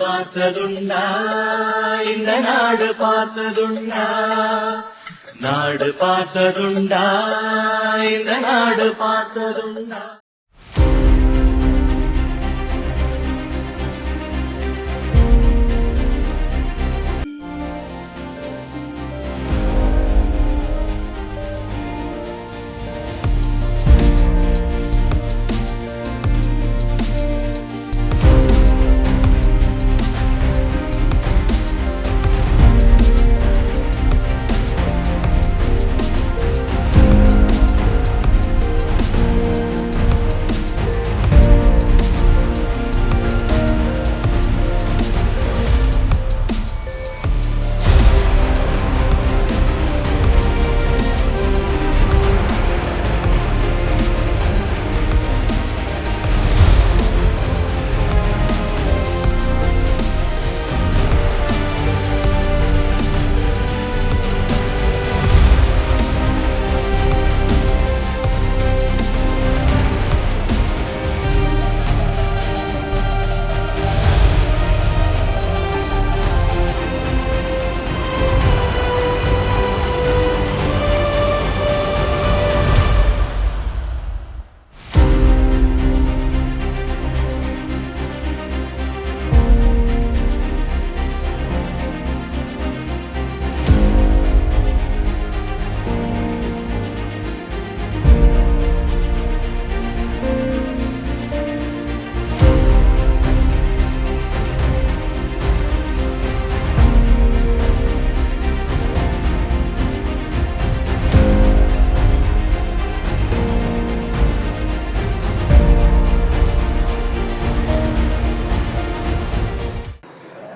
பார்த்ததுண்டா இந்த நாடு பார்த்ததுண்டா, நாடு பார்த்ததுண்டா இந்த நாடு பார்த்ததுண்டா.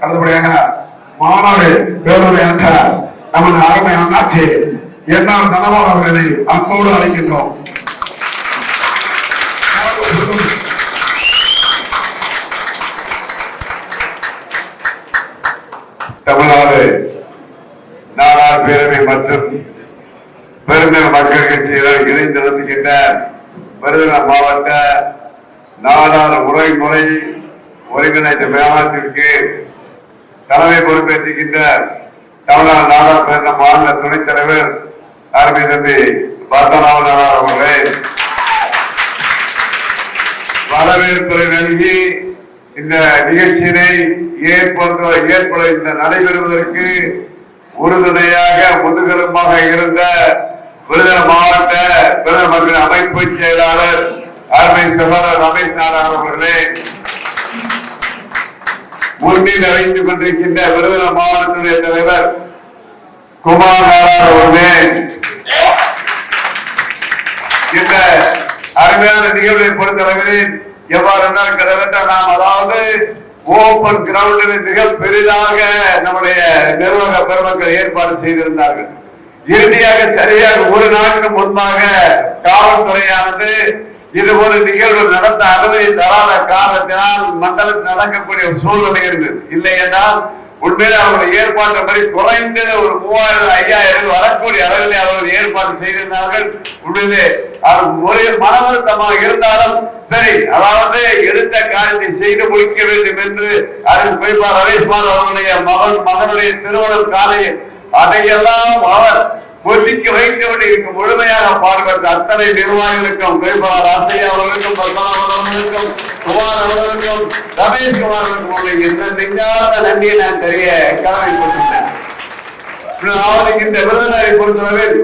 அடுத்தபடியாக மாநாடு பேரவை என்ற நமது அருமையான ஆட்சி என்னால் தனவாளர் அவர்களை அன்போடு அழைக்கின்றோம். தமிழ்நாடு நாடார் பேரவை மற்றும் பெருந்தர் மக்கள் கட்சியினர் இணைந்து நடத்துகின்ற விருதுநகர் மாவட்ட நாடார் முறை ஒருங்கிணைந்த மேம்பாட்டிற்கு தலைமை பொறுப்பேற்றுகின்ற தமிழ்நாடு நாடார் பேரவை மாநில துணைத் தலைவர் அருமை தம்பி பத்மநாபன் அவர்களே, வரவேற்புரை நல்கி இந்த நிகழ்ச்சியினை ஏற்பட இந்த நடைபெறுவதற்கு உறுதுணையாக முதுகெலும்பாக இருந்த விருதுநகர் மாவட்ட விருதுநகர் மக்கள் அமைப்பு செயலாளர் அருமை சகோதரர் ரமேஷ் நாராயணன் அவர்களே, முன்னில் வைத்துக் கொண்டிருக்கின்ற விருதுநகர் மாவட்டத்துடைய தலைவர் குமார் நாராயணன் அவர்களே, இந்த அருமையான நிகழ்வை பொறுத்தளவில் எவ்வாறு என்றால் கிட்டத்தட்ட நாம் அதாவது ஓபன் கிரவுண்டில் மிக பெரிதாக நம்முடைய நிர்வாக பெருமக்கள் ஏற்பாடு செய்திருந்தார்கள். இறுதியாக சரியாக ஒரு நாளுக்கு முன்பாக காவல்துறையானது இது ஒரு நிகழ்வு நடத்த அனுமதி தராத காரணத்தினால் மண்டலத்தில் நடக்கக்கூடிய சூழ்நிலை இருந்தது. இல்லை என்றால் உண்மையிலே அவர்கள் ஏற்பாட்டபடி குறைந்தது ஒரு 3000-5000 வரக்கூடிய அளவில் அவர்கள் ஏற்பாடு செய்திருந்தார்கள். உண்மையிலே ஒரே மன வருத்தமாக இருந்தாலும் சரி, அதாவது எடுத்த காரியத்தை செய்து முடிக்க வேண்டும் என்று அதன் குறிப்பாக ரமேஷ்குமார் அவருடைய மகனுடைய திருமணம் காலையில் அதையெல்லாம் அவர் ஒதுக்கி வைக்க முழுமையாக பாடுபட்ட அத்தனை நிர்வாகிகளுக்கும் குறிப்பாக ராசையா அவர்களுக்கும் பத்மநாபன் குமார் அவர்களுக்கும் ரமேஷ்குமார் அவர்களுக்கும் என்ன நெஞ்சார்ந்த நன்றியை நான் தெரிய கடமைப்பட்டுள்ளேன். இந்த விருதுநகரை பொறுத்தளவில்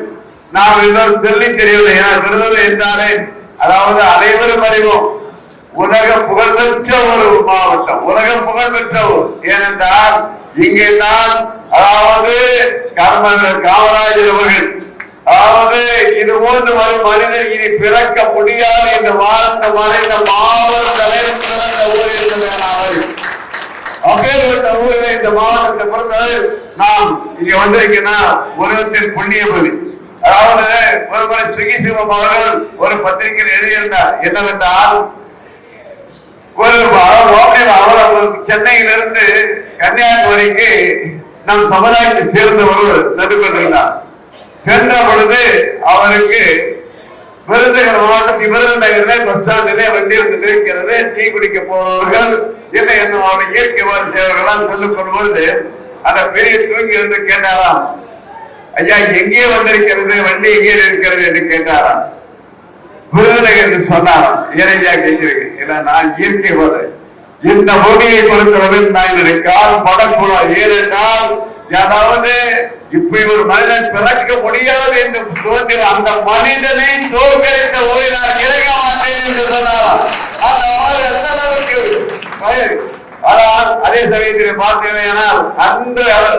நாம் எல்லோரும் சொல்லி தெரியவில்லை. ஏன்னா விருதுநகர் என்றாலே அதாவது அனைவரும் அறிவோம் உலக புகழ்பெற்ற ஒரு மாவட்டம், உலக புகழ்பெற்ற ஏனென்றால் இங்கே தான் அதாவது காமராஜர் அவர்கள் அதாவது இது போன்று வரும் மனிதர் இனி பிறக்க முடியாது என்று வாழ்ந்த மறைந்த மாவட்ட தலைவர் பிறந்த ஊர் என்று அப்பேற்பட்ட ஊரில் இந்த மாவட்டத்தை பொறுத்தவரை நாம் இங்க வந்திருக்கேன்னா உலகத்தின் புண்ணியபதி. அதாவது ஒரு முறை சுகி சிவம் அவர்கள் ஒரு பத்திரிகையில் எழுதியிருந்தார் என்னவென்றால் சென்னையிலிருந்து கன்னியாகுமரிக்கு நம் சமுதாயத்தை சேர்ந்த ஒருவர் நடுப்பட்டிருந்தார். சென்ற பொழுது அவருக்கு விருதுநகர் மாவட்டத்தில் விருதுநகரிலே பஸ் ஸ்டாண்டிலே வண்டி வந்து நிற்கிறது. டீ குடிக்க போனவர்கள் என்ன இயற்கை சேவர்களாம் சொல்லிக் கொள்வது அந்த பெரிய தூங்கி இருந்து கேட்டாராம், ஐயா எங்கே வந்திருக்கிறது, வண்டி எங்கே இருக்கிறது என்று கேட்டாராம். விருதுநகர் சொன்னாராம், ஏனையா கேட்கிறீங்க, இல்ல நான் இயற்கை போது இந்த பூமியை பொறுத்தவரை நான் என்னுடைய கால் படக்கூடாது. ஏனென்றால் அதாவது இப்படி ஒரு மனிதன் பிறக்க முடியாது என்று தோன்றின அந்த மனிதனை தோற்கடித்த போய் நான் இறங்க மாட்டேன் என்று சொன்னாராம். அந்த மாதிரி எந்த அளவுக்கு ஆனால் அதே சமயத்தில் பார்த்தீங்கன்னா அன்று அவர்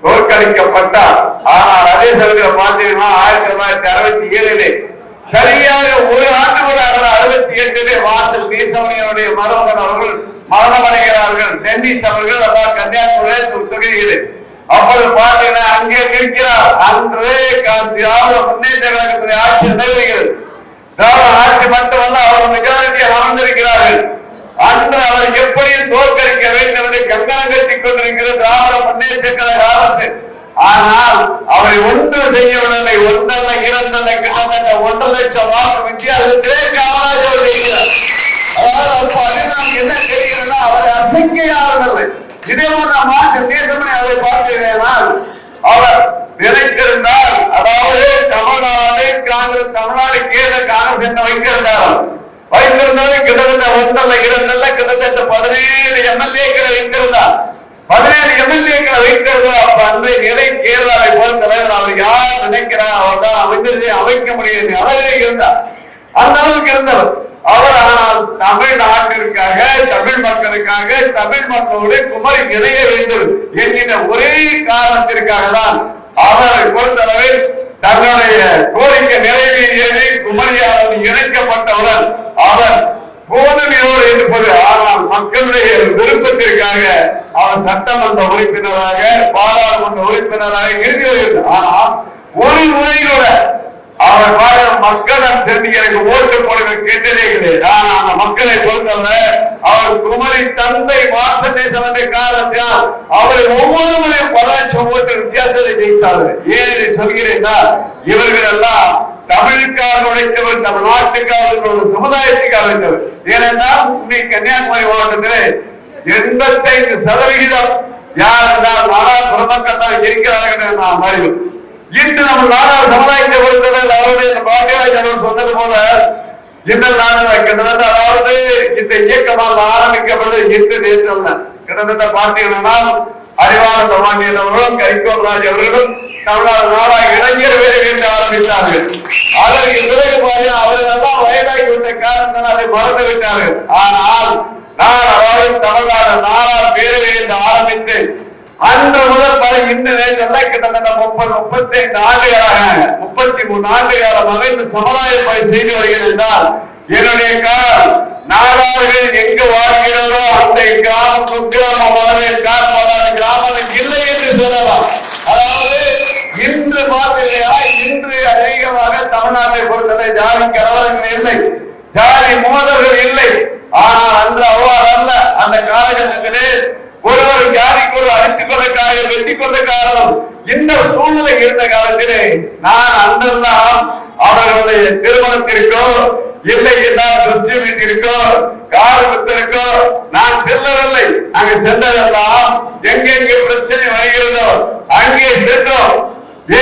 தோற்கடிக்கப்பட்டார். ஆனால் அதே சமயத்தில் பார்த்தீங்கன்னா 1967 சரியாக ஒரு ஆண்டு கூட 68 வாசல் நீசமணியுடைய மருமகன் அவர்கள் மரணமடைகிறார்கள். டென்னிஸ் அவர்கள் அதாவது கன்னியாகுமரி தொகுதியில் அப்பொழுது பார்த்தீங்கன்னா அங்கே இருக்கிறார். அன்று திராவிட முன்னேற்ற கழகத்துடைய ஆட்சி நடைபெறுகிறது. திராவிட ஆட்சி மட்டுமல்ல அவர் மெஜாரிட்டியில் அமர்ந்திருக்கிறார்கள். அன்று அவர் எப்படியும் தோற்கடிக்க வேண்டும் என்று கங்கணம் கட்டிக் கொண்டிருக்கிறது திராவிட முன்னேற்ற கழக அரசு. ஆனால் அவரை ஒன்று செய்யவில்லை. ஒன்றல்ல இரண்டல்ல கிட்டத்தட்ட 1.5 லட்சம் வாக்கு வித்தியாசத்திலே காமராஜர் செய்கிறார். அதாவது என்ன தெரிகிறதா, அவரை அசைக்கையாளர்கள் இதே ஒன்று மாற்று தேசமே அவரை பார்க்கிறேனால் அவர் நினைத்திருந்தால், அதாவது தமிழ்நாடு காங்கிரஸ் தமிழ்நாடு கேரள காங்கிரஸ் என்ன வைத்திருந்தாலும் கிட்டத்தட்ட 1 2 கிட்டத்தட்ட 17 எம்எல்ஏக்களை வைத்திருந்தார். 17 எம்எல்ஏக்களை வைக்கிறது. அப்ப அன்றைய நிலை கேரளாவை பொறுத்தவரை அவர் யார் நினைக்கிறார் அவர்தான் அமைக்க முடியும் அளவே இருந்தார். அந்த அளவுக்கு இருந்தவர் அவர். ஆனால் தமிழ்நாட்டிற்காக தமிழ் மக்களுக்காக தமிழ் மக்களோடு குமரி இணைய வேண்டும் என்கிற ஒரே காரணத்திற்காக தான் அவரை பொறுத்தளவை தன்னுடைய கோரிக்கை நிறைவேறியது. குமரியாளர் இணைக்கப்பட்டவுடன் அவர் போதனையோடு இருப்பது. ஆனால் மக்களுடைய விருப்பத்திற்காக அவர் சட்டமன்ற உறுப்பினராக பாராளுமன்ற உறுப்பினராக இருக்கிறது. ஆனால் ஒரு முறை கூட அவர் மக்கள் தெரிந்து எனக்கு ஓட்டு போடுங்க கேட்டதே கிடையாது. ஆனால் அந்த மக்களை பொறுத்தவரை அவர் குமரி தந்தை வாசநேசன் என்ற காரணத்தால் அவரை ஒவ்வொரு முறையும் 10 லட்சம் ஓட்டு வித்தியாசத்தை ஜெயித்தார்கள். ஏன் சொல்கிறேன்னா, இவர்கள் எல்லாம் தமிழுக்காக உழைத்தவர், நம் நாட்டுக்காக சமுதாயத்துக்காக உழைத்தவர். ஏனென்றால் கன்னியாகுமரி மாவட்டத்திலே 85% யார் என்றால் நாடார் பெருமக்கள் தான் இருக்கிறார்கள் என்று நாம் அறிவோம். இன்று நம்ம நாடார் சமுதாயத்தை பொறுத்தவரை அவருடைய பாக்கியராஜ் சொன்னது போல இந்த கிட்டத்தட்ட அதாவது இந்த இயக்கமாக ஆரம்பிக்கப்பட்டது இன்று நேற்று கிட்டத்தட்ட பார்த்தீங்கன்னா அறிவான சமானியன் அவர்களும் கரிகோல் ராஜ் அவர்களும் தமிழ்நாடு நாடாக இளைஞர் வேலை என்று ஆரம்பித்தார்கள். அதற்கு பிறகு அவர்களெல்லாம் வயதாகிவிட்ட காரணத்தால் அதை மறந்து விட்டார்கள். ஆனால் நான் அதாவது தமிழ்நாடு நாடார் பேரவை என்று ஆரம்பித்து அன்று முதல் பல இந்த நேரத்தில் கிட்டத்தட்ட 30-35 ஆண்டுகளாக 33 ஆண்டுகாலமாக இந்த சமுதாய பணி செய்து வருகிறது என்றால் என்னுடைய நாடார்கள் எங்கு வாழ்கிறதோ அந்த கிராமம் குக்கிராமம் கிராமம் இல்லை என்று சொல்லலாம். அதாவது இன்று பார்த்தீர்களா, இன்று அதிகமாக தமிழ்நாட்டை பொறுத்தவரை ஜாதி கலவரங்கள் இல்லை, ஜாதி மோதல்கள் இல்லை. ஆனால் அன்று அவ்வாறு அல்ல. அந்த காலகட்டத்திலே ஒருவர் ஜாதிக்குள் அடித்துக் கொண்ட காரணம் வெட்டிக் கொண்ட காரணம் இந்த சூழ்நிலை இருந்த காலத்திலே நான் அன்றெல்லாம் அவர்களுடைய திருமணத்திற்கோ இல்லை என்றால் சொத்து வீட்டிற்கோ காரணத்திற்கோ நான் செல்லவில்லை. அங்கு சென்றதெல்லாம் எங்கெங்கே பிரச்சனை வருகிறதோ அங்கே சென்றோம்.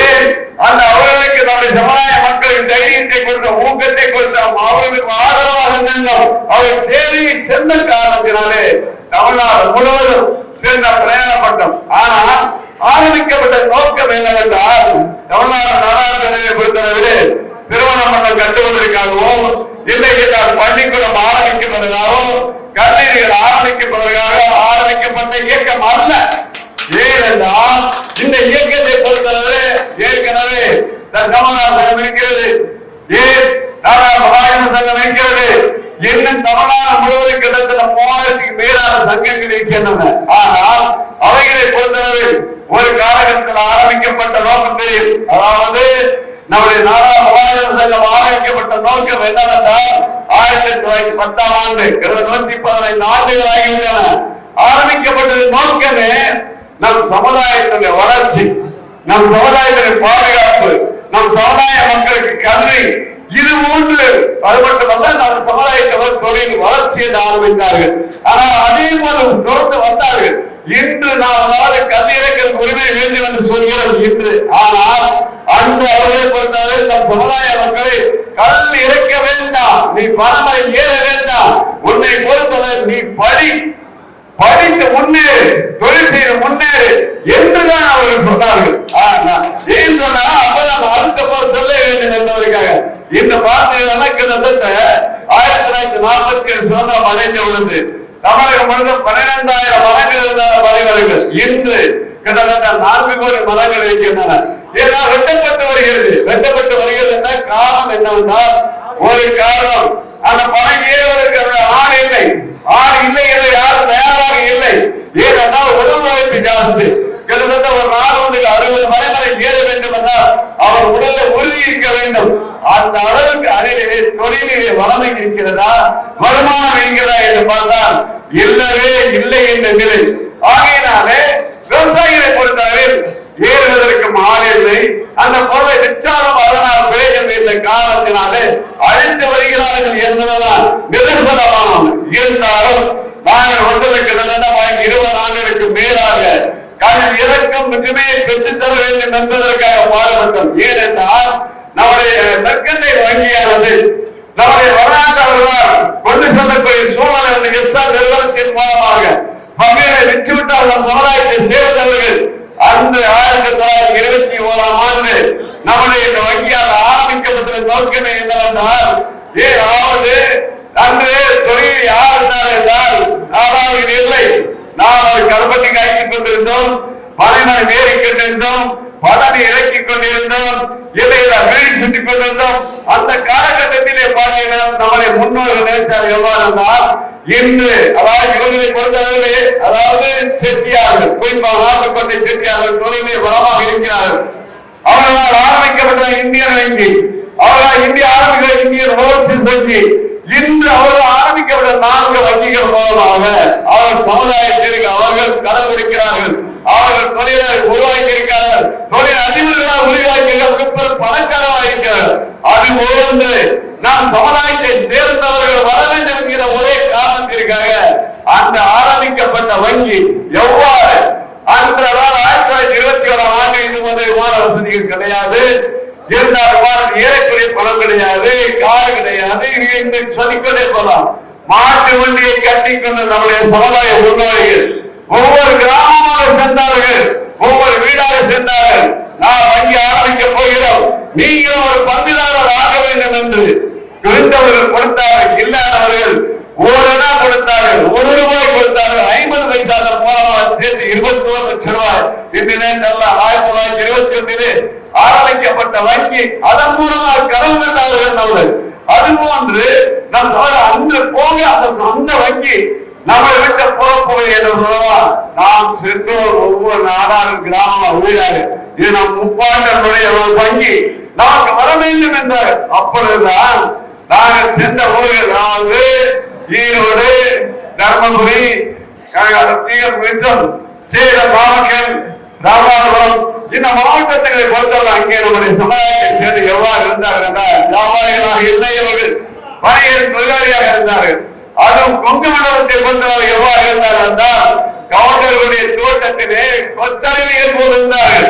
ஏன் அந்த அவர்களுக்கு நம்முடைய சமுதாய மக்களுக்கு தைரியத்தை கொடுத்தோம், ஊக்கத்தை கொடுத்தோம், அவர்களுக்கு ஆதரவாக நின்றோம். அவர் தேவையை சென்ற காரணத்தினாலே தமிழ்நாடு முழுவதும் சேர்ந்த பிரயாணப்பட்டோம். ஆனால் ஆரம்பிக்கப்பட்ட நோக்கம் என்னவென்றால் தமிழ்நாடு நாடாளுமன்றத்தை பொறுத்தவரை திருமண மன்றம் கட்டுவதற்காகவும் இல்லை என்றால் பள்ளிக்கூடம் ஆரம்பிக்கப்படுவதாகவும் கல்லூரிகள் ஆரம்பிக்கப்படுவதற்காக ஆரம்பிக்கப்பட்ட இயக்கம் அல்ல. ஏனென்றால் இந்த இயக்கத்தை பொறுத்தவரை ஏற்கனவே சமாதான சங்கம் இருக்கிறது, ஏன் மகாஜன சங்கம் இருக்கிறது, இன்னும் தமிழ்நாடு முழுவதும் கிட்டத்தட்ட 3000க்கு மேலான சங்கங்கள் இருக்கின்றன. ஆனால் அவைகளை பொறுத்தவரை ஒரு காலகட்டத்தில் ஆரம்பிக்கப்பட்ட நோக்கம் தெரியும். அதாவது நம்முடைய நாடா மகாஜன சங்கம் ஆரம்பிக்கப்பட்ட நோக்கம் என்னவென்றால் 1910ஆம் ஆண்டு 115 ஆண்டுகள் ஆகிவிட்டன. ஆரம்பிக்கப்பட்டது நோக்கமே நம் சமுதாயத்தினுடைய வளர்ச்சி, நம் சமுதாயத்தினுடைய பாதுகாப்பு, நம் சமுதாய மக்களுக்கு கல்வி, இது மூன்று அது மட்டுமல்ல நம்ம சமுதாயத்தவர் தொழில் வளர்ச்சி என்று ஆரம்பித்தார்கள். ஆனால் அதே போல தொடர்ந்து வந்தார்கள். இன்று நாம் கல்வியறக்கள் உரிமை வேண்டும் என்று சொல்கிறோம் இன்று. ஆனால் அன்று அவர்களை பொறுத்தவரை நம் சமுதாய மக்களை கல் இறக்க வேண்டாம், நீ பணமை ஏற வேண்டாம், உன்னை பொறுத்தவரை நீ படித்து முன்னேறு, தொழில் செய்து முன்னேறு என்றுதான் அவர்கள் சொன்னார்கள். ஏன் சொன்னா அப்ப நம்ம அடுத்த போல சொல்ல வேண்டும் என்பதற்காக இந்த வார்த்தைகள் கிட்டத்தட்ட 1947 சுதந்திரம் அடைந்த பொழுது தமிழகம் முழுவதும் 12,000 மரங்கள் இருந்தான மரங்கள் இன்று கிட்டத்தட்ட 4 கோடி மரங்கள் இருக்கின்றன. ஏன்னா வெட்டப்பட்டு வருகிறது என்ற காரணம் என்னவென்றால் ஒரு காரணம் அந்த மரம் ஏறுவதற்கு ஆள் இல்லை என்று யாரும் தயாராக இல்லை. ஏனென்றால் உடல் உழைப்பு ஜாஸ்தி. கிட்டத்தட்ட ஒரு நாள் 60 மரங்களை ஏற வேண்டும் என்றால் அவர் உடல்ல உறுதி இருக்க வேண்டும். அந்த அளவுக்கு அதிலே தொழிலிலே வளமை இருக்கிறதா, வருமானம் இருக்கிறதா என்று பார்த்தால் இல்லவே இல்லை என்ற நிலை. ஆகையினாலே விவசாயிகளை பொறுத்தவரையில் ஏறுவதற்கு ஆள் இல்லை. அந்த பொருளை விற்றாலும் அதனால் பிரயோஜனம் இல்லை காரணத்தினாலே அழித்து வருகிறார்கள் என்பதுதான் நிதர்சனமானது. இருந்தாலும் நாங்கள் ஒன்றுக்கு கிட்டத்தட்ட 20 ஆண்டுகளுக்கு மேலாக கல்வி இறக்கம் மட்டுமே பெற்றுத்தர வேண்டும் என்பதற்காக பாடுபட்டோம். ஏனென்றால் நம்முடைய நற்கண்டை வங்கியானது நம்முடைய வரலாற்றாளர்களால் கொண்டு செல்லக்கூடிய சூழ்நிலை எஸ்ஆர் நிறுவனத்தின் மூலமாக பங்குகளை விற்றுவிட்டால் நம் சமுதாயத்தை சேர்ந்தவர்கள் அந்த 1921ஆம் ஆண்டு நம்முடைய இந்த வங்கியால் ஆரம்பிக்கப்பட்ட நோக்கமே என்னவென்றால் ஏதாவது அன்று தொழில் யார் இருந்தார் என்றால் நாடாவில் இல்லை. நாம் ஒரு கருப்பட்டி காய்ச்சிக் கொண்டிருந்தோம், பனைமனை வேறிக் கொண்டிருந்தோம், பதனை இறக்கிக் கொண்டிருந்தோம், இலையில வீடு சுட்டிக் கொண்டிருந்தோம். அந்த காலகட்டத்திலே பார்த்தீங்கன்னா நம்முடைய முன்னோர்கள் நினைத்தார் எவ்வாறு என்றால் இன்று அதாவது இவர்களை பொறுத்தவர்களே அதாவது செட்டியார்கள் குறிப்பாக நாட்டுக்கொண்டை செட்டியார்கள் தொழிலே வளமாக இருக்கிறார்கள். அவர்களால் ஆரம்பிக்கப்பட்ட இந்தியன் வங்கி, அவர்களால் இந்தியன் ஓவர்சீஸ் வங்கி, இன்று அவர்கள் ஆரம்பிக்கப்பட்ட 4 வங்கிகள் மூலமாக அவர்கள் சமுதாயத்திற்கு அவர்கள் கடன் கொடுக்கிறார்கள், அவர்கள் தொழிலை உருவாக்கி இருக்கிறார்கள், தொழில் அதிபர்களாக உருவாக்கி பணக்காரமாக இருக்கிறார்கள். அதுபோன்று நாம் சமுதாயத்தை சேர்ந்தவர்கள் வர வேண்டும் என்கிற ஒரே காரணத்திற்காக அந்த ஆரம்பிக்கப்பட்ட வங்கி எவ்வாறு அந்த 1921ஆம் ஆண்டு இது போன்ற விமான வசதிகள் கிடையாது, இருந்தாலும் ஏறக்குறைய பணம் கிடையாது, காடு கிடையாது, சொல்லிக்கொண்டே போகலாம். மாட்டு வண்டியை கட்டிக்கொண்டு நம்முடைய சமுதாய முன்னோடிகள் ஒவ்வொரு கிராமமாக சென்றார்கள், ஒவ்வொரு வீடாக சென்றார்கள். நான் வங்கி ஆரம்பிக்க போகிறோம், நீங்களும் ஒரு பங்குதாரர் ஆக வேண்டும் என்று இருந்தவர்கள் கொடுத்தார்கள், இல்லாதவர்கள் 1 அணா கொடுத்தார்கள், 1 ரூபாய் கொடுத்தார்கள், 50 பைசாக்கள் மூலமாக சேர்த்து 21 லட்சம் ரூபாய். இன்று 1921 ஆரம்பிக்கப்பட்ட வங்கி அதன் மூலமாக கடன் கண்டார்கள். அதுபோன்று நம் அன்று போக அந்த வங்கி நம்மை விட்ட புறப்போய் என்று சொல்லலாம். நாம் சென்றோர் ஒவ்வொரு நாடாளும் கிராம வீடாக இது நம் முப்பாண்டனுடைய ஒரு வங்கி நமக்கு வர வேண்டும் என்ற அப்பொழுதுதான் நாங்கள் சென்ற ஊர்கள் அதாவது ஈரோடு, தர்மபுரி, சேலம், நாமக்கல், ராமநாதபுரம் இந்த மாவட்டங்களை பொறுத்தவரை அங்கே நம்முடைய சமுதாயத்தை சேர்ந்து எவ்வாறு இருந்தார்கள் என்றால் வியாபாரிகளாக இல்லை, அவர்கள் பணியில் தொழிலாளியாக இருந்தார்கள். அதுவும் கொங்கு மண்டலத்தை பொறுத்தவரை எவ்வாறு இருந்தார்கள் என்றால் கவுண்டர்களுடைய தோட்டத்திலே கொத்தரவிகள் போல் இருந்தார்கள்.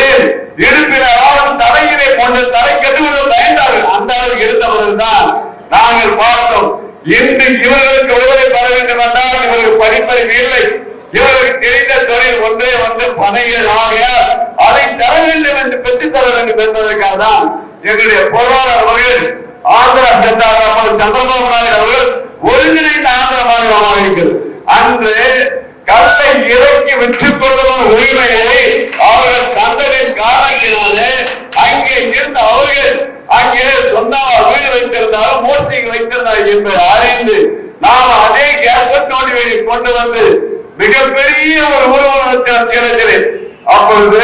ஏன் இடுப்பில ஆளும் தலையிலே கொண்டு தலை கட்டுவிட பயந்தார்கள். அந்த அளவுக்கு இருந்தவர்கள் தான் நாங்கள் பார்த்தோம். இன்று இவர்களுக்கு விடுதலை பெற வேண்டும் என்றால் இவர்கள் படிப்பறிவு இல்லை, இவர்களுக்கு தெரிந்த தொழில் ஒன்றே பனைகள் ஆகையால் அதை தர வேண்டும் என்று பெற்றுத்தர வேண்டும் என்பதற்காக தான் எங்களுடைய பொருளாதார அவர்கள் ஆந்திரா சென்றார்கள். சந்திரபாபு நாயுடு அவர்கள் ஒருங்கிணைந்த ஆந்திர மாநிலமாக இருக்கிறது. அன்று கல்லை இறக்கி விற்றுக் கொள்ளும் உரிமையை அவர்கள் தந்ததின் காரணத்தினாலே அங்கே இருந்த அவர்கள் அங்கே சொந்தமாக வீடு வைத்திருந்தாலும் மூர்த்திகள் வைத்திருந்தார்கள் என்பதை அறிந்து நாம் அதே கேசட்டோடு கொண்டு வந்து மிகப்பெரிய ஒரு ஊர்வலத்தில் சேர்க்கிறேன். அப்பொழுது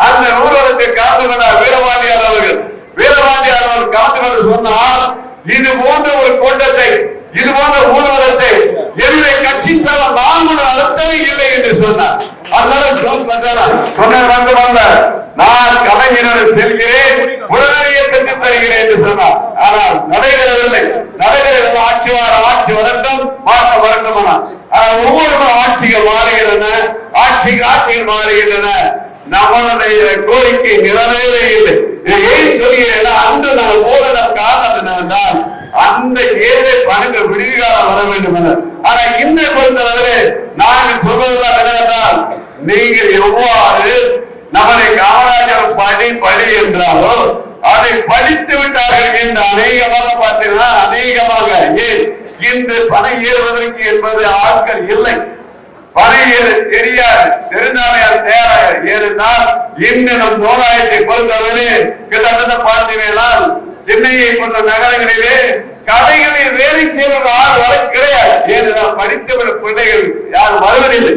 அந்த ஊர்வலத்தை கலந்து கொண்டார் வீரபாண்டியார் அவர்கள். வீரபாண்டியார் அவர்கள் கலந்து கொண்டு சொன்னால் இது போன்ற ஒரு கூட்டத்தை, இது போன்ற ஊர்வலத்தை என்னுடைய கட்சி நான் நடத்தவே இல்லை என்று சொன்னார். நான் கலைஞர்கள் செல்கிறேன், உடனடியே பெற்றுத் தருகிறேன் என்று சொன்னார். பார்க்க வரணும்னா ஒவ்வொரு ஆட்சிகள் மாறுகின்றன, ஆட்சிகள் மாறுகின்றன. நம்மளுடைய கோரிக்கை நிறைவேறவே இல்லை. ஏன் சொல்கிறேன்னா, அன்று நாங்கள் போன காரணம் என்னவென்றால் அந்த ஏழை பணங்கள் விடுதிகாலம் வர வேண்டும் என. ஆனா இந்த பொறுத்தவரை நாங்கள் சொல்வதெல்லாம் என்னவென்றால், நீங்கள் எவ்வாறு நம்மளை காமராஜர் படி என்றாலோ அதை படித்து விட்டார்கள் என்று அநேகமாக பார்த்தீங்கன்னா, அநேகமாக ஏன் இன்று பணம் ஏறுவதற்கு என்பது ஆட்கள் இல்லை. பணம் ஏறு தெரியாது, தெரிந்தாமையால் தேவை ஏறினால் இன்னும் நம் சமுதாயத்தை பொறுத்தவரை கிட்டத்தட்ட பார்த்தீங்கன்னா சென்னையை போன்ற நகரங்களிலே கடைகளில் வேலை செய்வது ஆள் வரை கிடையாது. ஏனென்றால் படித்தவர் பிள்ளைகள் யாரும் வருவதில்லை.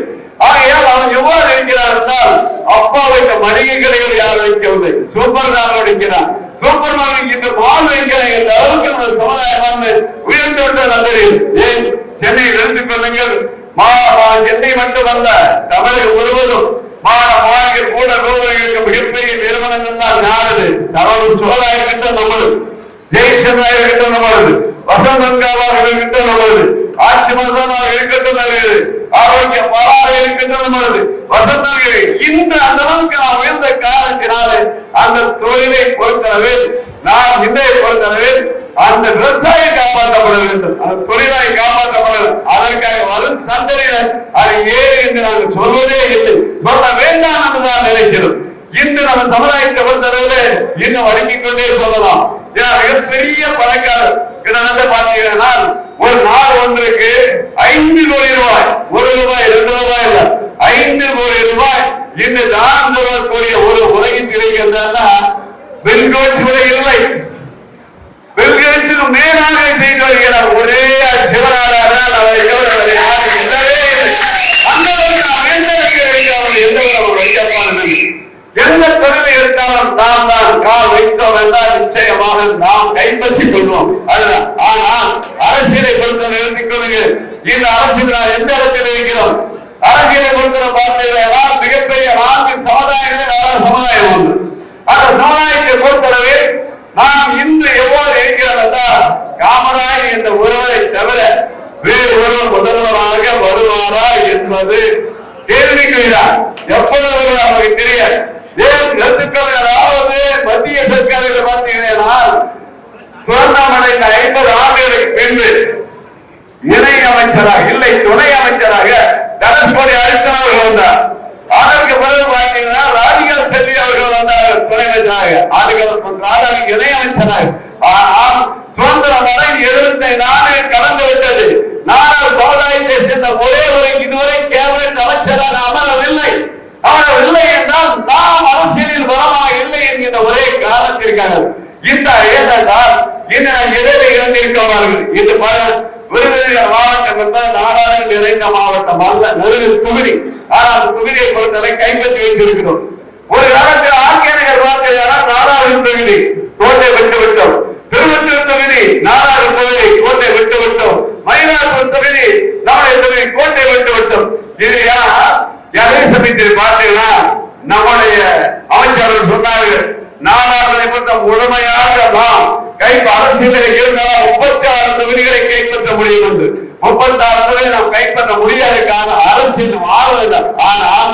ஆகையால் அவன் எவ்வாறு இருக்கிறார் என்றால், அப்பா வைத்த மளிகை கடைகள் யாரும் வைக்கவில்லை, சூப்பர் மார்க்கெட் வைக்கிறான். சூப்பர் மார்க்கெட் இந்த மால் வைக்கிற இந்த அளவுக்கு நம்ம சமுதாயம் உயர்ந்து விட்டது நல்லது. ஏன் சென்னையில் இருந்து கொள்ளுங்கள், சென்னை மட்டுமல்ல தமிழகம் முழுவதும் மாநில கூட நூல்களுக்கு மிகப்பெரிய நிறுவனங்கள் தான் நாடுது. தவறு சோழா இருக்கட்டும் நம்மளது, ஜெய்சந்தா இருக்கட்டும் நம்மளது, வசந்தங்காவாக இருக்கட்டும் நம்மளது, ஆட்சி மன்றமாக இருக்கட்டும் நல்லது, ஆரோக்கிய பாராக இருக்கட்டும் நம்மளது, வசந்தங்கள் இந்த அந்த அளவுக்கு நாம் உயர்ந்த காரணத்தினாலே அந்த தொழிலை பொறுத்தளவில் நாம் இன்றைய பொறுத்தளவில் அந்த விவசாயம் காப்பாற்றப்பட வேண்டும், அந்த தொழிலை காப்பாற்றப்பட வேண்டும். அதற்காக வரும் சந்ததியினர் அதை ஏறு என்று நாங்கள் சொல்வதே இல்லை, சொல்ல வேண்டாம் என்று நான் நினைக்கிறோம். இன்று நம்ம சமுதாயத்தை பொறுத்தளவில் இன்னும் வழங்கிக் கொண்டே சொல்லலாம். மிகப்பெரிய பணக்காரர் கிட்டத்தட்ட பார்த்தீங்கன்னா ஒரு நாள் ஒன்றுக்கு 5 கோடி ரூபாய், 1 ரூபாய் 2 ரூபாய் இல்ல 5 கோடி ரூபாய் இன்று தானம் தரக்கூடிய ஒரு உலகில் கிடைக்கிறதா பில்கேட்ஸ் கூட இல்லை. பில்கேட்ஸுக்கு மேலாக செய்து வருகிறார் ஒரே சிவனாளர் யாரும் இல்லவே இல்லை. அந்த எந்த தொழிலை எடுத்தாலும் நாம் தான் கால் வைத்தோம் என்றால் நிச்சயமாக நாம் கைப்பற்றிக் கொள்வோம். அதுதான். ஆனால் அரசியலை பொறுத்தவரை எடுத்துக் கொள்ளுங்கள். இந்த அரசியல் நாம் எந்த இடத்தில் இருக்கிறோம்? அரசியலை பொறுத்தவரை பார்த்தீங்கன்னா மிகப்பெரிய 4 சமுதாயங்களில் சமுதாயம் ஒன்று. அந்த சமுதாயத்தை பொறுத்தளவில் நாம் இன்று எவ்வாறு இருக்கிறோம் என்றால், காமராஜ் என்ற ஒருவரை தவிர வேறு ஒருவர் முதல்வராக வருவாரா என்பது கேள்விக்குறிதான். எப்பொழுது நமக்கு தெரியாது. மத்திய சர்க்காரில் பார்த்தீங்கன்னா திருவண்ணாமலைக்கு 50 ஆண்டுகளுக்கு பின்பு இணை அமைச்சராக இல்லை துணை அமைச்சராக தனுஷ்கோடி அளித்தவர்கள் வந்தார். அதற்கு பிறகு பார்த்தீங்கன்னா ராதிகா செல்வி அவர்கள் வந்தார்கள் துணை அமைச்சராக, அதுக்கு இணை அமைச்சராக. ஆனால் சுதந்திரம் 75 ஆண்டுகள் கடந்து விட்டது. நாடார் சமுதாயத்தை சேர்ந்த ஒரே இதுவரை கேபினட் அமைச்சராக அமரவில்லை என்றால் நாம் அரசியலில் வரமாக இல்லை என்கிற ஒரே காரணத்திற்காக இந்த ஏனென்றால் இன்னும் எதிரே இருந்திருக்கிறார்கள். இது விருதுநகர் மாவட்டம் என்றால் நாடார்கள் நிறைந்த மாவட்டம் அல்ல, நெருங்கு தொகுதி. ஆனால் தொகுதியை பொறுத்தவரை கைப்பற்றி வைத்திருக்கிறோம். ஒரு காலத்தில் ஆர்கே நகர் பார்த்தீங்கன்னா நாடார்கள் தொகுதி கோட்டை விட்டுவிட்டோம், திருவள்ளூர் தொகுதி நாடார்கள் தொகுதி கோட்டை விட்டுவிட்டோம், மயிலாப்பூர் தொகுதி நம்முடைய தொகுதி கோட்டை விட்டுவிட்டோம். இது அதே சமயத்தில் பார்த்தீங்கன்னா நம்முடைய அமைச்சர்கள் சொன்னார்கள், நாடார்களை பற்றி முழுமையாக நாம் அரசியலில் இருந்தால் 36 தொகுதிகளை கைப்பற்ற முடியும் என்று. 36 தொகுதியை நாம் கைப்பற்ற முடியாதற்கான அரசியல் மாறுவதில்லை. ஆனால்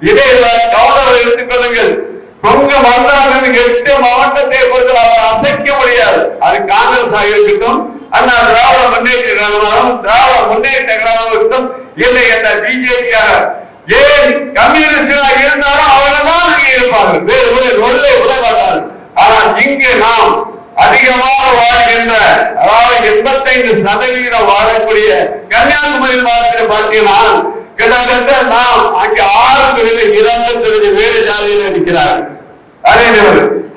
இதை கவர்னர் எடுத்துக் கொள்ளுங்கள். கொங்கு மண்டலம் 8 மாவட்டத்தை பொறுத்து அவர் அசைக்க முடியாது. அது காங்கிரஸாக இருக்கட்டும், அண்ணா திராவிட முன்னேற்ற கழகமாகவும் திராவிட முன்னேற்ற கழகமாக இருக்கட்டும், இல்லை என்ற பிஜேபியாக ஏன் கம்யூனிஸ்டாக இருந்தாலும் அவர்கள் தான் அங்கே இருப்பார்கள், வேறு ஒரு ஒன்றை உதவார்கள். ஆனால் இங்கு நாம் அதிகமாக வாழ்கின்ற, அதாவது 85% வாழக்கூடிய கன்னியாகுமரி மாவட்டத்தில் பார்த்தீங்கன்னா கிட்டத்தட்ட நாம் அங்கே 6 தொகுதியில் 2 தொகுதி வேறு ஜாதியில் இருக்கிறார்கள். அதே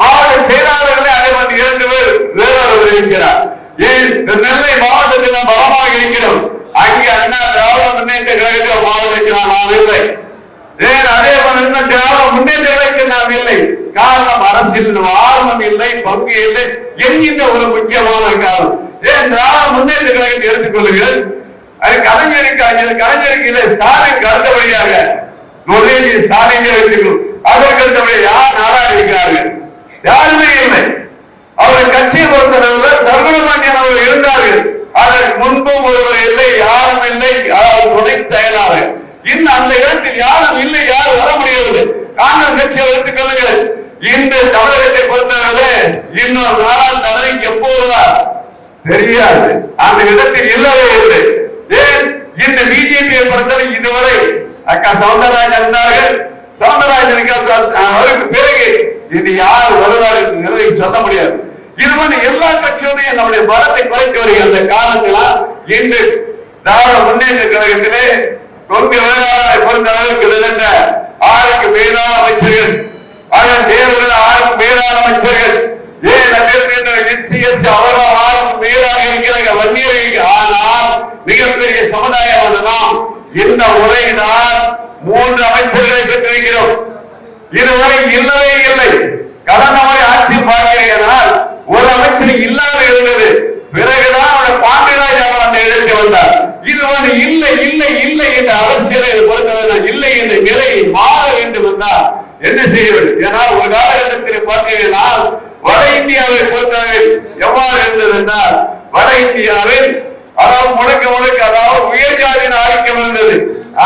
மாவட்ட செயலாளர்களே அதே மாதிரி 2 பேர் வேறொருவர் இருக்கிறார். ஏன் நெல்லை மாவட்டத்தில் நாம் பலமாக இருக்கிறோம், அங்கே அண்ணா திராவிட முன்னேற்ற கழகத்தில் மாவட்டத்தில் நாம் இல்லை. ஏன் அதே போல திராவிட முன்னேற்ற கழகத்தில் நாம் இல்லை. காரணம் அரசியல் ஆர்வம் இல்லை, பங்கு இல்லை என்கின்ற ஒரு முக்கியமான காரணம். ஏன் திராவிட முன்னேற்ற கழகத்தை எடுத்துக்கொள்ளுங்கள். அது கலைஞருக்கு இல்லை, ஸ்டாலின் அடுத்தபடியாக ஸ்டாலின் வைத்துக்கணும். அதற்கு அடுத்தபடி யார் நாடாக இருக்கிறார்கள்? யாருமே இல்லை. அவர்கள் கட்சியை பொறுத்தளவில் தர்மபாண்டியன் அவர்கள் இருந்தார்கள். அதற்கு முன்பும் ஒருவர் இல்லை, யாரும் இல்லை, துணை செயலாக இன்னும் அந்த இடத்தில் யாரும் இல்லை, யாரும் வர முடியவில்லை. காங்கிரஸ் கட்சியை எடுத்துக் கொள்ளுங்கள். இந்த தமிழகத்தை பொறுத்தவரை இன்னொரு நாளால் தடவைக்கு எப்போதுதான் தெரியாது, அந்த இடத்தில் இல்லவே இல்லை. ஏன் இந்த பிஜேபியை பொறுத்தவரை இதுவரை அக்கா சவுந்தரராஜன் இருந்தார்கள். சவுந்தரராஜனுக்கு அவருக்கு பிறகு இது யார் வருவார் என்று சொல்ல முடியாது. இது வந்து எல்லா கட்சியுடைய நம்முடைய பலத்தை குறைத்து வருகிற காரணத்தினால் இன்று திராவிட முன்னேற்ற கழகத்திலே கொங்கு வேளாண்மை பொறுத்தவரை கிட்டத்தட்ட 6க்கு மேலான அமைச்சர்கள், அதன் தேர்தலில் 6க்கு மேலான அமைச்சர்கள், ஏன் அவரும் 6க்கு மேலாக இருக்கிற வன்னியர்கள். ஆனால் மிகப்பெரிய சமுதாயம் நாம் இந்த முறையினால் 3 அமைச்சர்களை பெற்றிருக்கிறோம். இதுவரை இல்லவே இல்லை. கடந்த முறை ஆட்சி பார்க்கிறீர்கள், ஒரு அமைச்சர் இல்லாத இருந்தது. பிறகுதான் பாண்டியராஜ் அவர் அந்த இடத்தில் வந்தார். இது வந்து இல்லை இல்லை இல்லை என்ற அரசியலை பொறுத்தவரை இல்லை என்ற நிலையை மாற வேண்டும் என்றால் என்ன செய்ய வேண்டும்? ஏன்னா ஒரு காலகட்டத்தில் பார்த்தீங்கன்னா வட இந்தியாவை பொறுத்தவரை எவ்வாறு இருந்தது என்றால், வட இந்தியாவில் அதாவது முழுக்க முழுக்க அதாவது உயர்ஜாதியின் ஆதிக்கம் இருந்தது.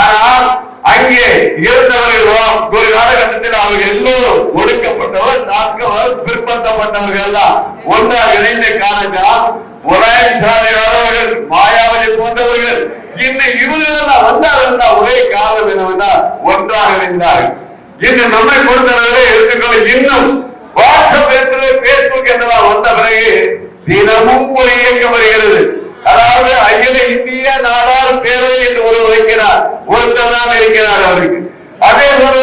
ஆனால் அங்கே இருந்தவர்கள் ஒரு காலகட்டத்தில் அவர்கள் எல்லோரும் ஒடுக்கப்பட்டவர், தாக்கவர், பிற்படுத்தப்பட்டவர்கள் எல்லாம் ஒன்றாக இணைந்த காரணத்தால் முலாயம்சாமியானவர்கள், மாயாவதி போன்றவர்கள் இன்னும் இவர்கள் வந்தார்கள். ஒரே காரணம் என்னவென்றால் ஒன்றாக இணைந்தார்கள். இன்று நம்மை பொறுத்தவரை எடுத்துக்கொள்ள இன்னும் வாட்ஸ்அப் பேஸ்புக் என்றெல்லாம் வந்த பிறகு தினமும் ஒரு இயக்கம் வருகிறது. அதாவது அகில இந்திய நாடார் பேரவை என்று ஒருவர் வைக்கிறார், ஒருத்தர் தான் இருக்கிறார் அவருக்கு. அதே போல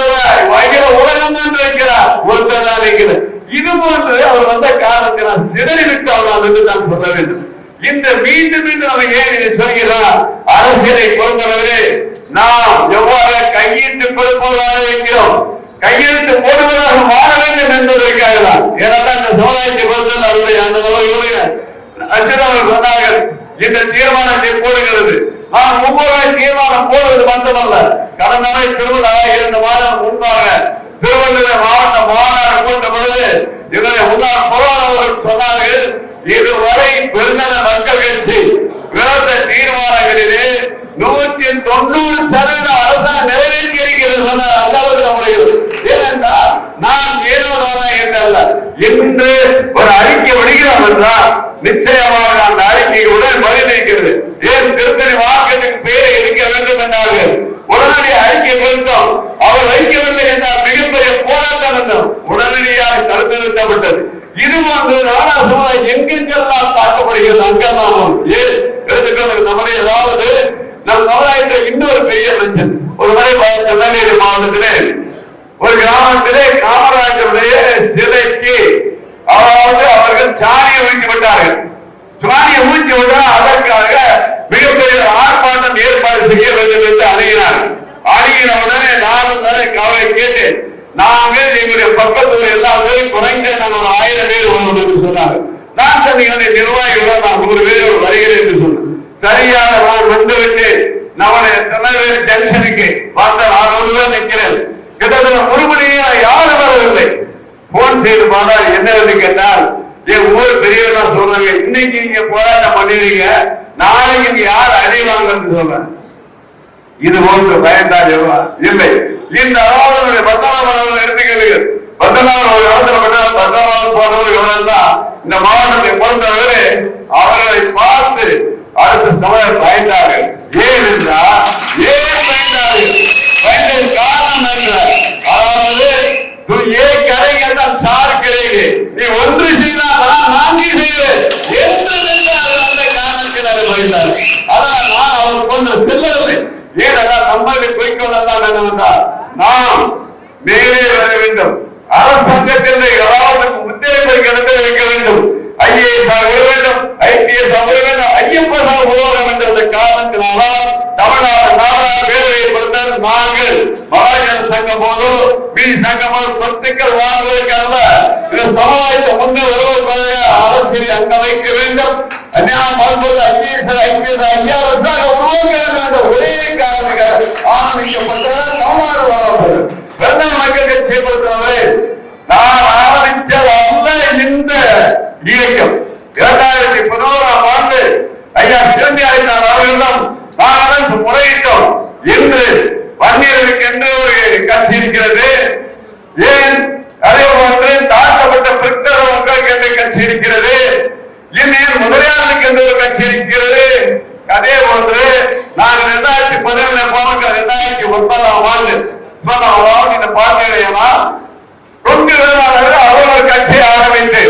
அகில உலகம் என்று வைக்கிறார், ஒருத்தர் தான் இருக்கிறார். இது போன்று அவர் வந்த காரணத்தினால் சிதறிவிட்டால் என்று நான் சொல்ல வேண்டும். இந்த மீண்டும் மீண்டும் நம்ம ஏன் இதை சொல்கிறார்? அரசியலை பொறுத்தவரை நாம் எவ்வாறு கையெழுத்து கொடுப்பதாக இருக்கிறோம், கையெழுத்து போடுவதாக மாற வேண்டும் என்பதற்காக தான். ஏனென்றால் இந்த சமுதாயத்தை பொறுத்தவரை அவருடைய அந்த அச்சுதவர்கள் சொன்னார்கள், இந்த தீர்மானத்தை போடுகிறது. நான் ஒவ்வொரு தீர்மானம் போடுவது மட்டுமல்ல, கடந்த முறை திருவிழா 2 மாதம் முன்பாக திருவள்ளுவர் மாவட்ட மாநாடு போட்ட பொழுது இதனை முன்னாள் பொருளாளர்கள் சொன்னார்கள், இதுவரை பெருநல மக்கள் கட்சி விரோத தீர்மானங்களிலே 190% அரசாங்கம் நிறைவேற்றி இருக்கிறது சொன்னார். அந்த அளவுக்கு நம்முடைய ஏனென்றால் நான் ஏனோதானா என்றல்ல, இன்று ஒரு அறிக்கை விடுகிறோம் என்றால் நிச்சயமாக அந்த அறிக்கையுடன் பதிலளிக்கிறது. ஏன் திருத்தணி மாவட்டத்துக்கு பேரை இருக்க வேண்டும் என்றார்கள், உடனடியாக அறிக்கை கொடுத்தோம். அவர் வைக்கவில்லை என்றால் மிகப்பெரிய போராட்டம் என்றும் உடனடியாக தடுத்து நிறுத்தப்பட்டது. இது வந்து நாடா சமுதாயம் எங்கெங்கெல்லாம் தாக்கப்படுகிறது அங்கெல்லாம் ஏன் எடுத்துக்கொண்டு நம்முடைய ஏதாவது நம் சமுதாயத்தில் இன்னொரு பெரிய பிரச்சனை. ஒரு முறை திருநெல்வேலி மாவட்டத்திலே ஒரு கிராமத்திலே காமராஜருடைய சிலைக்கு அதாவது அவர்கள் சாணியை ஊற்றி விட்டார்கள். சாணியை ஊற்றி விட்டால் அதற்காக மிகப்பெரிய ஆர்ப்பாட்டம் ஏற்பாடு செய்ய வேண்டும் என்று அணுகினார்கள். அணுகின உடனே நானும் தானே கவலை கேட்டேன். நாங்கள் எங்களுடைய பக்கத்தில் எல்லாரும் குறைந்த நாங்கள் 1000 பேர் வருவோம் என்று சொன்னார்கள். நான் சொன்ன நிர்வாகிகள் நான் 100 பேர் வருகிறேன் என்று சொன்னேன். சரியாக நான் வந்துவிட்டு நம்முடைய திருநெல்வேலி ஜங்ஷனுக்கு பார்த்த 400 பேர் நிற்கிறேன். கிட்டத்தட்ட மறுபடியும் யாரும் வரவில்லை. போன் செய்து பார்த்தா என்ன கேட்டால், என் ஊர் பெரியவர்கள் சொல்றாங்க, இன்னைக்கு நீங்க போராட்டம் பண்ணிடுறீங்க, நாளைக்கு நீங்க யார் அடி வாங்கன்னு சொல்றேன். இது போன்று பயன்தான் இல்லை. இந்த அதாவது பத்தனாவது எடுத்துக்கிறீர்கள், பத்தனாவது ஒரு இடத்துல பத்தனாவது போனவர்கள் தான் இந்த மாவட்டத்தை பொறுத்தவரை அவர்களை பார்த்து அடுத்த சமயம் பயந்தார்கள். ஏன் என்றால் ஏன் பயந்தார்கள்? பயந்தது காரணம் என்ன? அதாவது ஏ கரை என்றால் சார் கிடையாது, நீ ஒன்று செய்தால் நான் 4 செய்வேன் என்று அந்த காரணத்தில் அதை பயந்தார்கள். அதனால் நான் அவர் கொண்டு செல்லவில்லை. ஏனென்றால் நம்மளை குறிக்கோள்தான் என்னவென்றால் நாம் மேலே வர வேண்டும், அரசாங்கத்தில் ஏதாவது முத்திரை இடத்தில் வைக்க வேண்டும், IAS ஆக வேண்டும், IPS ஆக வேண்டும், IFS ஆக உருவாக என்ற காரணத்தினால்தான் தமிழ்நாடு நாடார் பேரவையை பொறுத்த நாங்கள் மகாஜன சங்கம் போதோ பி சங்கம் சொத்துக்கள் வாங்குவதற்கு அல்ல, இந்த சமுதாயத்தை முன்னே வருவதற்காக அரசியல் அங்க வைக்க வேண்டும், IAS ஐயாவதாக உருவாக்க வேண்டும் என்ற ஒரே காரணத்துக்காக ஆரம்பிக்கப்பட்டது தமிழ்நாடு வரப்பட்டது. பிரதம மக்கள் கட்சியை பொறுத்தவரை நான் ஆரம்பித்த அல்ல இந்த இயக்கம் 2011ஆம் ஆண்டு ஐயா முறையிட்டோம். இன்று வன்னியர்களுக்கு என்று ஒரு கட்சி இருக்கிறது. ஏன் அதே போன்று தாழ்த்தப்பட்ட பிற்பட்ட மக்களுக்கு என்று கட்சி இருக்கிறது. இன்னும் முதலியாருக்கு என்று ஒரு கட்சி இருக்கிறது. அதே போன்று நான் 2017 போன 2009ஆம் ஆண்டு சொன்ன இந்த பார்வையிலேயமா கொங்கு வேளாளர்கள் அவர் ஒரு கட்சியை ஆரம்பித்து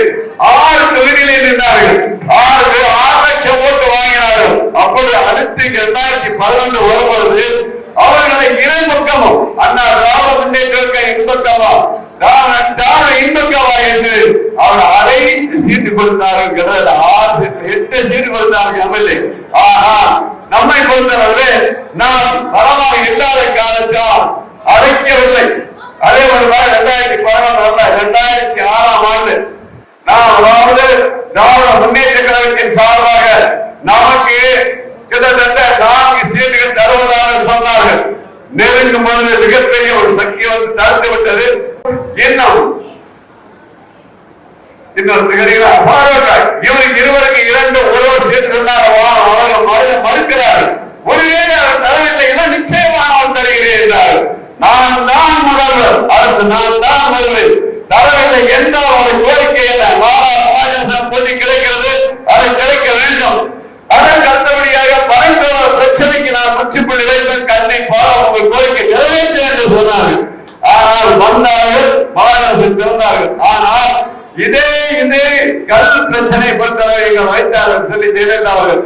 6 தொகுதியிலே நின்றார்கள். 6 லட்சம் ஓட்டு வாங்கினார்கள். அப்பொழுது அடுத்து 2011 வரும்பொழுது அவர்களை இரு பக்கமும் அண்ணா திராவிட முன்னேற்ற இன்பக்கவா இன்பக்கவா என்று அவர் அனைத்து சீட்டு கொடுத்தார்கள். 8 சீட்டு கொடுத்தார்கள் எம்எல்ஏ. ஆனால் நம்மை பொறுத்தவரை நாம் பலமாக இல்லாத காலத்தால் அழைக்கவில்லை. அதே போல 2011 2006ஆம் ஆண்டு நாம் அதாவது திராவிட முன்னேற்ற கழகத்தின் சார்பாக நமக்கு கிட்டத்தட்ட 4 சீட்டுகள் தருவதாக சொன்னார்கள். நெருங்கும் பொழுது மிகப்பெரிய ஒரு சக்தி வந்து தடுத்து விட்டது. இன்னும் இவருக்கு இருவருக்கு 2 ஒரு சீட்டு அவர்கள் மறுக்கிறார்கள். ஒருவேளை அவர் தரவில்லை என நிச்சயமாக அவர் தருகிறேன் என்றார். நான் தான் முதல்வர், அடுத்து நான் தான் முதல்வர், தரவில்லை என்ற ஒரு கோரிக்கை என மாநிலம் கிடைக்கிறது. அதை கிடைக்க வேண்டும். அதற்கு அடுத்தபடியாக பரந்தோர பிரச்சனைக்கு நான் முற்றுப்புள்ளி வைப்பேன். கண்டிப்பாக உங்கள் கோரிக்கை நிறைவேற்ற என்று சொன்னார்கள். ஆனால் வந்தார்கள், மாநிலத்தில் திறந்தார்கள். ஆனால் இதே கல் பிரச்சனை பொறுத்தவரை வைத்தார்கள் சொல்லி தெரிந்தார்கள்.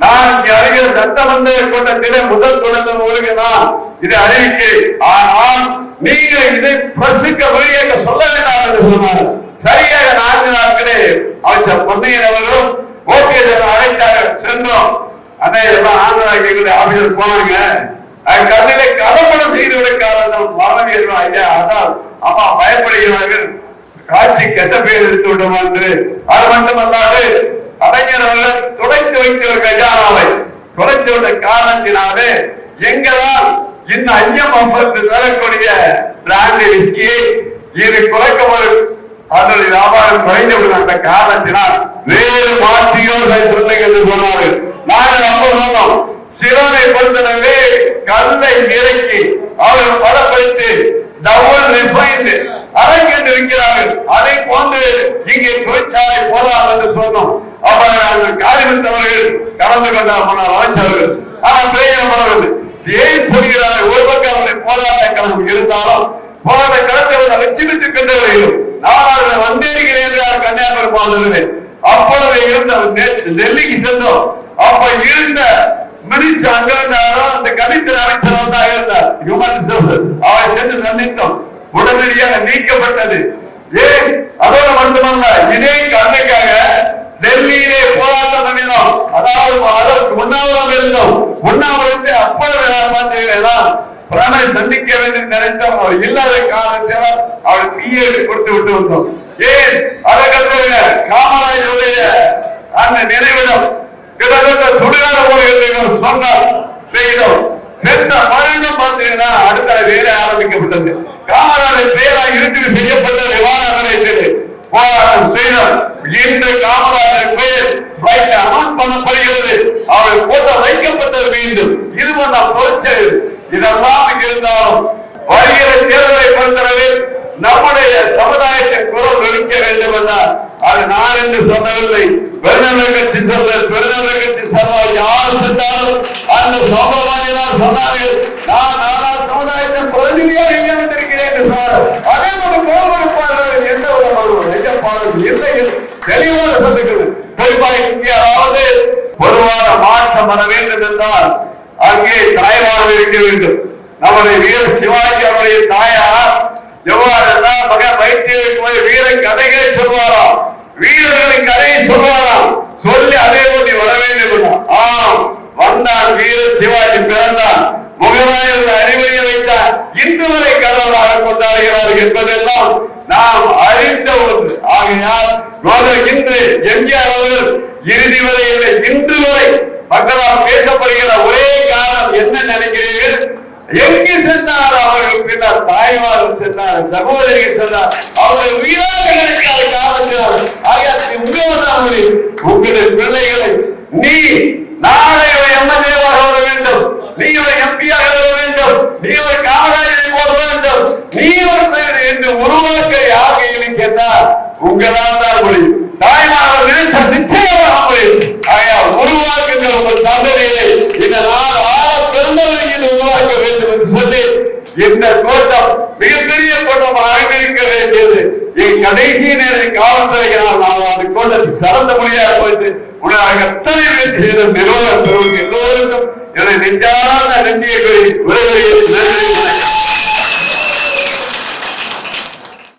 நான் இங்கே அறிஞர் சட்டமன்ற கூட்டத்திலே முதல் தொடர்ந்து உங்களுக்கு நான் இதை அறிவிக்கிறேன். ஆனால் நீங்கள் இதை பிரசிக்க வழியாக சொல்ல வேண்டாம் என்று சொன்னார்கள். சரியாக 4 நாட்களே அமைச்சர் பொன்னையன் அவர்களும் ஓகே அழைத்தார்கள். சென்றோம். அதே ஆந்திரா ஆபீசர் போனாங்க. கல்லிலே கலப்படம் செய்துவிடக்காரர்கள் மாணவியர்கள் ஐயா அதான் அம்மா பயப்படுகிறார்கள், காட்சி கெட்ட பெயர் எடுத்து விட்டோம் என்று. அது மட்டுமல்லாது கலைஞர் அவர்கள் துடைத்து வைத்த ஒரு கஜானாவை துடைத்து விட்ட காரணத்தினாலே எங்களால் இந்த ஐயம் ஐம்பத்து தரக்கூடிய பிராண்ட் விஸ்கியை இது குறைக்க அதனுடைய வியாபாரம் குறைந்து அந்த காரணத்தினால் வேறு மாற்றியோ சொல்லுங்க என்று சொன்னார்கள். நாங்கள் அப்போ சொன்னோம், சிலரை பொறுத்தனவே கல்லை இறக்கி அவர்கள் பலப்படுத்தி டபுள் ரிஃபைன்டு அரங்கென்று இருக்கிறார்கள். அதை போன்று இங்கே தொழிற்சாலை போலாம் என்று சொன்னோம். அவர் காரிமத்தவர்கள் கலந்து கொண்டார் அமைச்சர்கள். ஆனால் பிரயோஜனப்படவில்லை. ஏன் சொல்கிறார்கள்? ஒரு பக்கம் அவருடைய போராட்ட கழகம் இருந்தாலும் போராட்ட களத்தை வெற்றி கண்டவர்களும் நான் வந்திருக்கிறேன் என்றார் கன்னியாகுமரி மாநிலத்தில். அப்பொழுது இருந்த டெல்லிக்கு சென்றோம். அப்ப இருந்த மினிஸ்டர் அங்க இருந்தாரோ அந்த கமிஷன் அமைச்சர் தான் இருந்தார். அவரை சென்று சந்தித்தோம். உடனடியாக நீக்கப்பட்டது. ஏன் அதோடு மட்டுமல்ல, இதே அன்னைக்காக டெல்லியிலே போராட்டம் பண்ணினோம். அதாவது அதற்கு உண்ணாவிரம் இருந்தோம். உண்ணாவிரத்தை அப்பொழுது பிரணை சந்திக்க வேண்டும் நினைத்தோம். அவர் இல்லாத காரணத்தால் அவர் பிஏடு கொடுத்து விட்டு வந்தோம். ஏன் அதற்கடுத்த காமராஜருடைய அந்த நினைவிடம் கிட்டத்தட்ட சுடுகாடு போல சொன்னார் செய்தோம். சென்ற மரணம் பார்த்தீங்கன்னா அடுத்த வேலை ஆரம்பிக்கப்பட்டது. காமராஜர் பெயராக இருக்கு செய்யப்பட்ட விமான நிலையத்தில் போராட்டம் செய்தார். இன்று காமராஜர் பெயர் அனௌன்ஸ் பண்ணப்படுகிறது. அவர் போட்ட வைக்கப்பட்டது மீண்டும் இது பண்ண பொறுத்தது. இதெல்லாம் இருந்தாலும் வருகிற தேர்தலை பொறுத்தளவில் நம்முடைய சமுதாயத்தை குரல் ஒழிக்க வேண்டும் என்றால் அது நான் என்று சொல்லவில்லை. பெருநகர் கட்சி பெருநகர் கட்சி சொல்வார். யார் சென்றாலும் அந்த சோபமானியார் சொன்னார்கள், நான் சமுதாயத்தை பிரதிநிதியாக எங்கே வந்திருக்கிறேன் என்று சொன்னார். அதே ஒரு கோல்வெடுப்பாளர்கள் எந்த ஒரு எஜப்பாளர்கள் இல்லை தெளிவாக சொல்லுகிறது. குறிப்பாக இங்கே அதாவது பொதுவான மாற்றம் வர வேண்டும் என்றால் அங்கே தாய்மார் இருக்க வேண்டும். நம்முடைய வீர சிவாஜி அவருடைய தாயார் எவ்வாறு மகன் வைத்தியருக்கு போய் வீர கதைகளை சொல்வாராம், வீரர்களின் கதையை சொல்வாராம். சொல்லி அதே போட்டி வர வேண்டும். ஆம், வந்தான் வீர சிவாஜி பிறந்தான், முகராயர்கள் அறிவுரையை வைத்தார். இன்று வரை கடவுளாக கொண்டாடுகிறார்கள் என்பதெல்லாம் நாம் அறிந்த ஒன்று. ஆகையால் இன்று எம்ஜிஆர் அவர்கள் இறுதி வரை இல்லை, இன்று வரை மக்களால் பேசப்படுகிற ஒரே காரணம் என்ன நினைக்கிறீர்கள்? எங்கு சென்றார் அவர்கள் பின்னர் தாய்மார்கள் சென்றார், சகோதரிகள் சென்றார், அவர்கள் உயிராக நினைக்காத காரணத்தினால். உங்களுடைய பிள்ளைகளை நீ நாளை எம்எல்ஏவாக வர வேண்டும், நீ உருவாக்க யாருக்கு கேட்டால் உங்களால் தான் முடியும். தாய்மார்கள் நிச்சயமாக முடியும். உருவாக்குகிற உங்கள் சந்ததியை இந்த நாள் ஆழ பெருந்தவர்கள் உருவாக்க வேண்டும் என்று சொல்லி இந்த கூட்டம் மிகப்பெரிய கூட்டமாக அறிவிக்க வேண்டியது என் கடைசி நேர காவல்துறையினால் நாம் அந்த கூட்டத்தை கடந்த முடியாது போயிட்டு உணவாக எத்தனை பேர் செய்த நிறுவனம் எல்லோருக்கும் என்னை நெஞ்சார்ந்த நன்றியை கூறி விரைவில்